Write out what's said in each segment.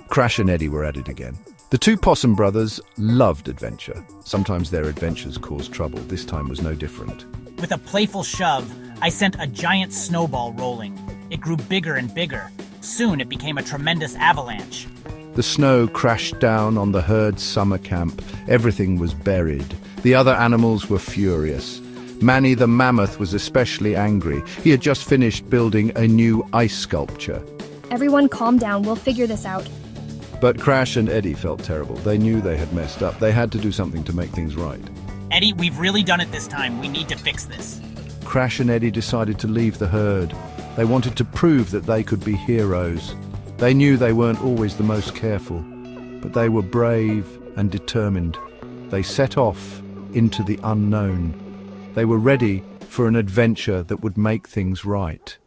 Crash and Eddie were at it again. The two possum brothers loved adventure. Sometimes their adventures caused trouble. This time was no different. With a playful shove, I sent a giant snowball rolling. It grew bigger and bigger. Soon it became a tremendous avalanche. The snow crashed down on the herd's summer camp. Everything was buried. The other animals were furious. Manny the mammoth was especially angry. He had just finished building a new ice sculpture. Everyone calm down, we'll figure this out. But Crash and Eddie felt terrible. They knew they had messed up. They had to do something to make things right. Eddie, we've really done it this time. We need to fix this. Crash and Eddie decided to leave the herd. They wanted to prove that they could be heroes. They knew they weren't always the most careful, but they were brave and determined. They set off into the unknown. They were ready for an adventure that would make things right.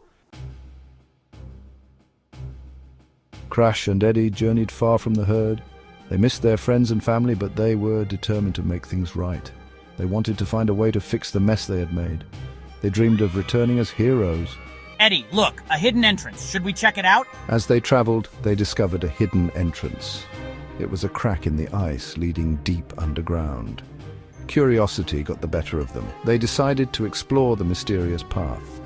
Crash and Eddie journeyed far from the herd. They missed their friends and family, but they were determined to make things right. They wanted to find a way to fix the mess they had made. They dreamed of returning as heroes. Eddie, look, a hidden entrance. Should we check it out? As they traveled, they discovered a hidden entrance. It was a crack in the ice leading deep underground. Curiosity got the better of them. They decided to explore the mysterious path.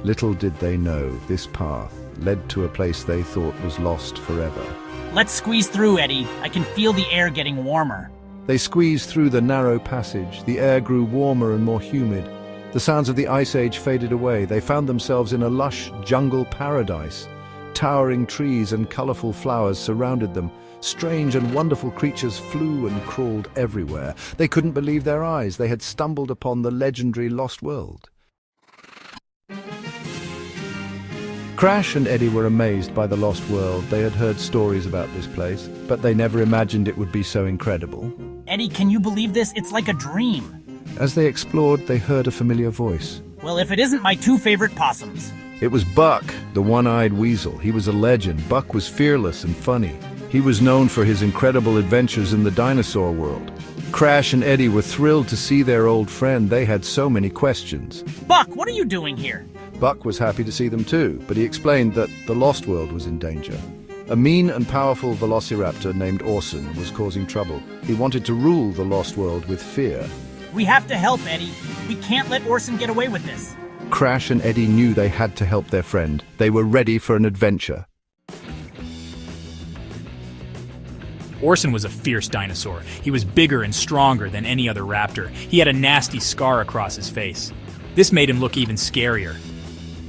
Little did they know this path led to a place they thought was lost forever. Let's squeeze through, Eddie. I can feel the air getting warmer. They squeezed through the narrow passage. The air grew warmer and more humid. The sounds of the Ice Age faded away. They found themselves in a lush jungle paradise. Towering trees and colorful flowers surrounded them. Strange and wonderful creatures flew and crawled everywhere. They couldn't believe their eyes. They had stumbled upon the legendary Lost World. Crash and Eddie were amazed by the Lost World. They had heard stories about this place, but they never imagined it would be so incredible. Eddie, can you believe this? It's like a dream. As they explored, they heard a familiar voice. Well, if it isn't my two favorite possums. It was Buck, the one-eyed weasel. He was a legend. Buck was fearless and funny. He was known for his incredible adventures in the dinosaur world. Crash and Eddie were thrilled to see their old friend. They had so many questions. Buck, what are you doing here? Buck was happy to see them too, but he explained that the Lost World was in danger. A mean and powerful velociraptor named Orson was causing trouble. He wanted to rule the Lost World with fear. We have to help, Eddie. We can't let Orson get away with this. Crash and Eddie knew they had to help their friend. They were ready for an adventure. Orson was a fierce dinosaur. He was bigger and stronger than any other raptor. He had a nasty scar across his face. This made him look even scarier.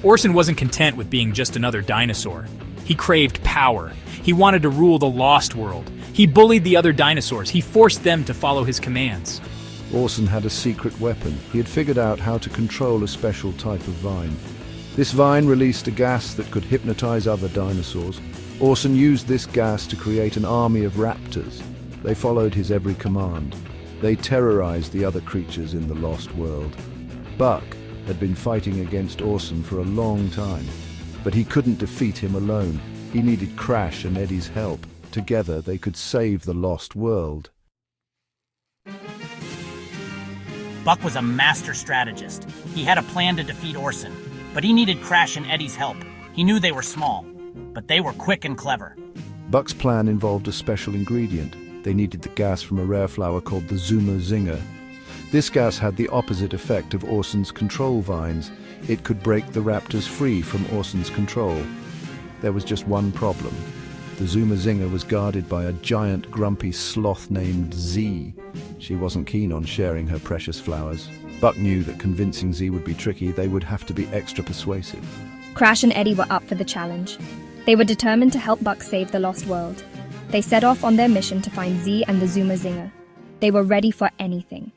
Orson wasn't content with being just another dinosaur. He craved power. He wanted to rule the Lost World. He bullied the other dinosaurs. He forced them to follow his commands. Orson had a secret weapon. He had figured out how to control a special type of vine. This vine released a gas that could hypnotize other dinosaurs. Orson used this gas to create an army of raptors. They followed his every command. They terrorized the other creatures in the Lost World. Buck had been fighting against Orson for a long time, but he couldn't defeat him alone. He needed Crash and Eddie's help. Together they could save the Lost World. Buck was a master strategist. He had a plan to defeat Orson, but he needed Crash and Eddie's help. He knew they were small, but they were quick and clever. Buck's plan involved a special ingredient. They needed the gas from a rare flower called the Zuma Zinger. This gas had the opposite effect of Orson's control vines. It could break the raptors free from Orson's control. There was just one problem. The Zuma Zinger was guarded by a giant grumpy sloth named Z. She wasn't keen on sharing her precious flowers. Buck knew that convincing Z would be tricky. They would have to be extra persuasive. Crash and Eddie were up for the challenge. They were determined to help Buck save the Lost World. They set off on their mission to find Z and the Zuma Zinger. They were ready for anything.